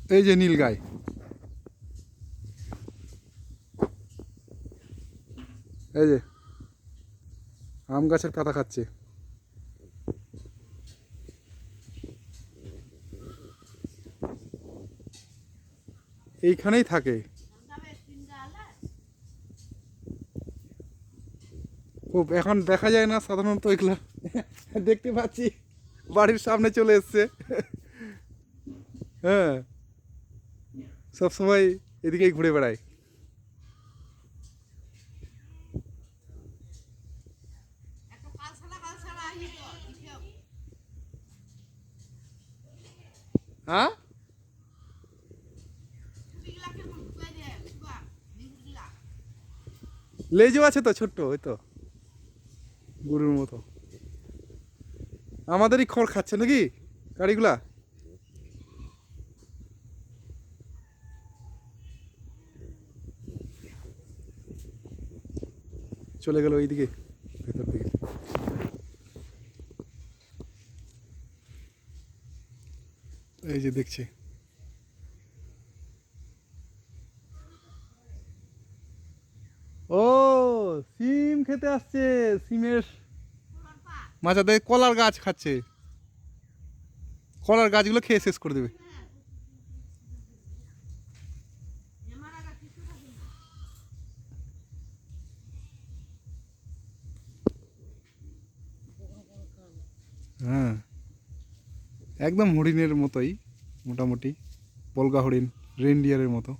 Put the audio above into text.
এই যে নীল গাই, এই যে আম গাছের পাতা খাচ্ছে। এইখানেই থাকে। খুব এখন দেখা যায় না সাধারণত এগুলো, দেখতে পাচ্ছি বাড়ির সামনে চলে এসছে। হ্যাঁ, সব সময় এদিকেই ঘুরে বেড়ায়। হ্যাঁ, লেজও আছে তো ছোট্ট, ওই তো গরুর মতো। আমাদেরই খড় খাচ্ছে নাকি গাড়িগুলা? চলে গেল ওইদিকে, ভেতর দিকে। এই যে দেখছে। ও, সিম খেতে আসছে। সিমের মাচাতে কলার গাছ খাচ্ছে। কলার গাছগুলো খেয়ে শেষ করে দেবে। হ্যাঁ, একদম হরিণের মতোই মোটামুটি, বলগা হরিণ, রেনডিয়ারের মতো।